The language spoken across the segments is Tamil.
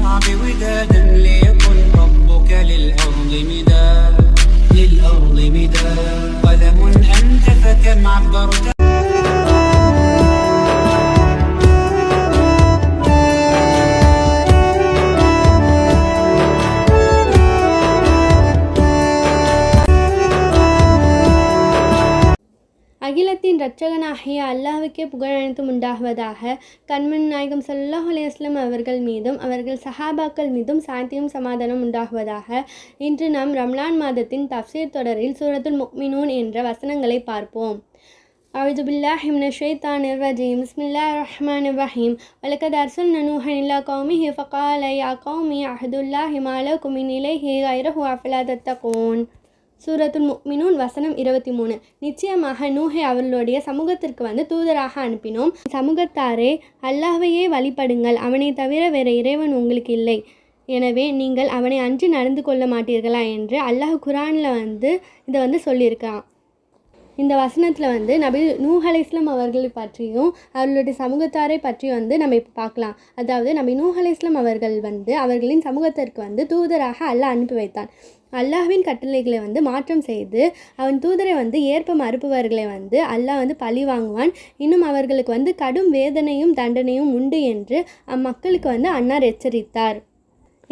واصنع بودادا ليكن ربك للأرض مداد قلم أنت فكم عبرت. அகிலத்தின் இரட்சகனாகிய அல்லாஹ்வுக்கே புகழனைத்தும் உண்டாகுவதாக. கண்மணி நாயகம் ஸல்லல்லாஹு அலைஹி வஸல்லம் அவர்கள் மீதும் அவர்கள் சஹாபாக்கள் மீதும் சாந்தியும் சமாதானம் உண்டாகுவதாக. இன்று நாம் ரம்லான் மாதத்தின் தஃப்சீர் தொடரில் சூரத்துல் முஃமினூன் என்ற வசனங்களை பார்ப்போம். அஊது பில்லாஹி மினஷ் ஷைத்தானிர் ரஜீம். பிஸ்மில்லாஹிர் ரஹ்மானிர் ரஹீம். வலகத் அர்ஸல்னா நூஹன் இலா கௌமிஹி ஃபகால யா கௌமி அஹ்துல்லாஹி மா லகும் மின் இலைஹி கைரஹு அஃபலா தத்தகூன். சூரத்துல் முஃமினூன் வசனம் 23. நிச்சயமாக நூஹை அவர்களுடைய சமூகத்திற்கு தூதராக அனுப்பினோம். சமூகத்தாரே, அல்லாஹ்வையே வழிபடுங்கள், அவனை தவிர வேறு இறைவன் உங்களுக்கு இல்லை. எனவே நீங்கள் அவனை அன்றி நடந்து கொள்ள மாட்டீர்களா என்று அல்லாஹ் குரானில் இதை சொல்லியிருக்கான். இந்த வசனத்தில் நபி நூஹ் அலைஹிஸ்ஸலாம் அவர்களை பற்றியும் அவர்களுடைய சமூகத்தாரை பற்றியும் நம்ம இப்போ பார்க்கலாம். அதாவது நபி நூஹ் அலைஹிஸ்ஸலாம் அவர்கள் அவர்களின் சமூகத்திற்கு தூதராக அல்லாஹ் அனுப்பி வைத்தான். அல்லாஹ்வின் கட்டளைகளை மாற்றம் செய்து அவன் தூதரை ஏற்ப மறுப்பவர்களை அல்லாஹ் பழி வாங்குவான். இன்னும் அவர்களுக்கு கடும் வேதனையும் தண்டனையும் உண்டு என்று அம்மக்களுக்கு அன்னார் எச்சரித்தார்.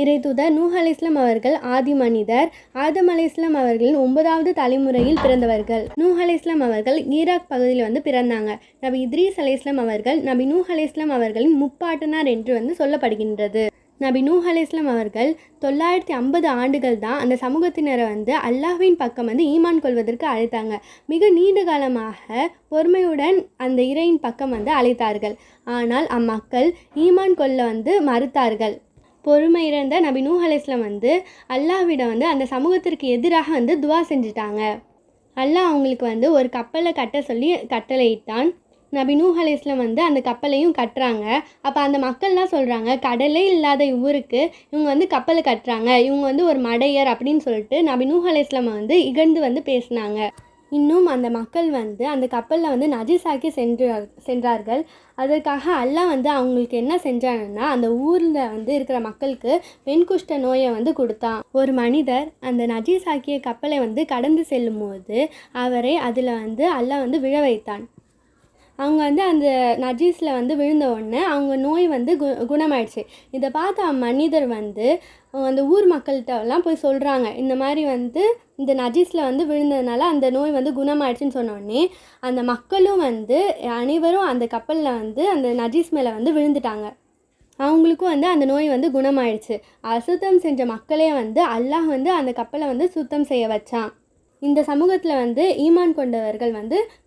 இறை தூதர் நூஹ் அலைஹிஸ்ஸலாம் அவர்கள் ஆதி மனிதர். ஆதம் அலைஹிஸ்ஸலாம் அவர்களின் 9வது தலைமுறையில் பிறந்தவர்கள். நூஹ் அலைஹிஸ்ஸலாம் அவர்கள் ஈராக் பகுதியில் பிறந்தாங்க. நபி இத்ரீஸ் அலைஹிஸ்ஸலாம் அவர்கள் நபி நூஹ் அலைஹிஸ்ஸலாம் அவர்களின் முப்பாட்டனார் என்று சொல்லப்படுகின்றது. நபி நூஹ் அலைஹிஸ்ஸலாம் அவர்கள் 950 ஆண்டுகள் தான் அந்த சமூகத்தினரை அல்லாஹ்வின் பக்கம் ஈமான் கொள்வதற்கு அழைத்தாங்க. மிக நீண்ட காலமாக பொறுமையுடன் அந்த இறையின் பக்கம் அழைத்தார்கள். ஆனால் அம்மக்கள் ஈமான் கொள்ள மறுத்தார்கள். பொறுமை இழந்த நபி நூஹ் அலைஹிஸ்ஸலாம் அல்லாஹ்விடம் அந்த சமூகத்திற்கு எதிராக துவா செஞ்சுட்டாங்க. அல்லாஹ் அவங்களுக்கு ஒரு கப்பலை கட்ட சொல்லி கட்டளையிட்டான். நபி நூஹ் அலைஹிஸ்ஸலாம் அந்த கப்பலையும் கட்டுறாங்க. அப்போ அந்த மக்கள்லாம் சொல்கிறாங்க, கடலே இல்லாத ஊருக்கு இவங்க கப்பலை கட்டுறாங்க, இவங்க ஒரு மடையர் அப்படின்னு சொல்லிட்டு நபி நூஹ் அலைஹிஸ்ஸலாம் இகழ்ந்து பேசினாங்க. இன்னும் அந்த மக்கள் அந்த கப்பலில் நஜீஸாக்கி சென்றார்கள். அதற்காக அல்லாஹ் அவங்களுக்கு என்ன செஞ்சாங்கன்னா, அந்த ஊரில் இருக்கிற மக்களுக்கு வெண்குஷ்ட நோயை கொடுத்தான். ஒரு மனிதர் அந்த நஜீஸாக்கிய கப்பலை கடந்து செல்லும் போது அவரை அதில் அல்லாஹ் விழ வைத்தான். அவங்க அந்த நஜீஸில் விழுந்த உடனே அவங்க நோய் குணமாயிடுச்சு. இதை பார்த்து அம்மனிதர் அந்த ஊர் மக்கள்கிட்டலாம் போய் சொல்கிறாங்க, இந்த மாதிரி இந்த நஜீஸில் விழுந்ததுனால அந்த நோய் குணமாயிடுச்சுன்னு சொன்னோடனே அந்த மக்களும் அனைவரும் அந்த கப்பலில் அந்த நஜீஸ் மேலே விழுந்துட்டாங்க. அவங்களுக்கும் அந்த நோய் குணமாயிடுச்சு. அசுத்தம் செஞ்ச மக்களே அல்லாஹ் அந்த கப்பலை சுத்தம் செய்ய வச்சான். இந்த சமூகத்தில் ஈமான் கொண்டவர்கள்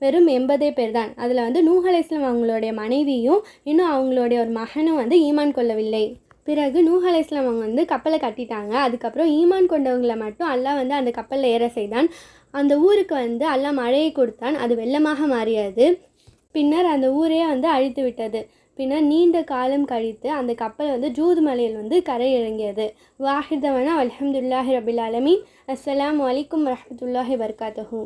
வெறும் 80 பேர் தான். அதில் நூஹ் அலைஹிஸ்ஸலாம் அவங்களுடைய மனைவியும் இன்னும் அவங்களுடைய ஒரு மகனும் ஈமான் கொள்ளவில்லை. பிறகு நூஹ் அலைஹிஸ்ஸலாம் அவங்க கப்பலை கட்டிட்டாங்க. அதுக்கப்புறம் ஈமான் கொண்டவங்களை மட்டும் அல்லாஹ் அந்த கப்பலில் ஏற செய்தான். அந்த ஊருக்கு அல்லாஹ் மழையை கொடுத்தான். அது வெள்ளமாக மாறியது. பின்னர் அந்த ஊரே அழித்து விட்டது. பின்னர் நீண்ட காலம் கழித்து அந்த கப்பல் ஜூத் மலையில் கரை இறங்கியது. வாஹிதவனா அல்ஹம்துலில்லாஹி ரபில் ஆலமீன். அஸ்ஸலாமு அலைக்கும் வரஹ்மத்துல்லாஹி வபரகாத்துஹு.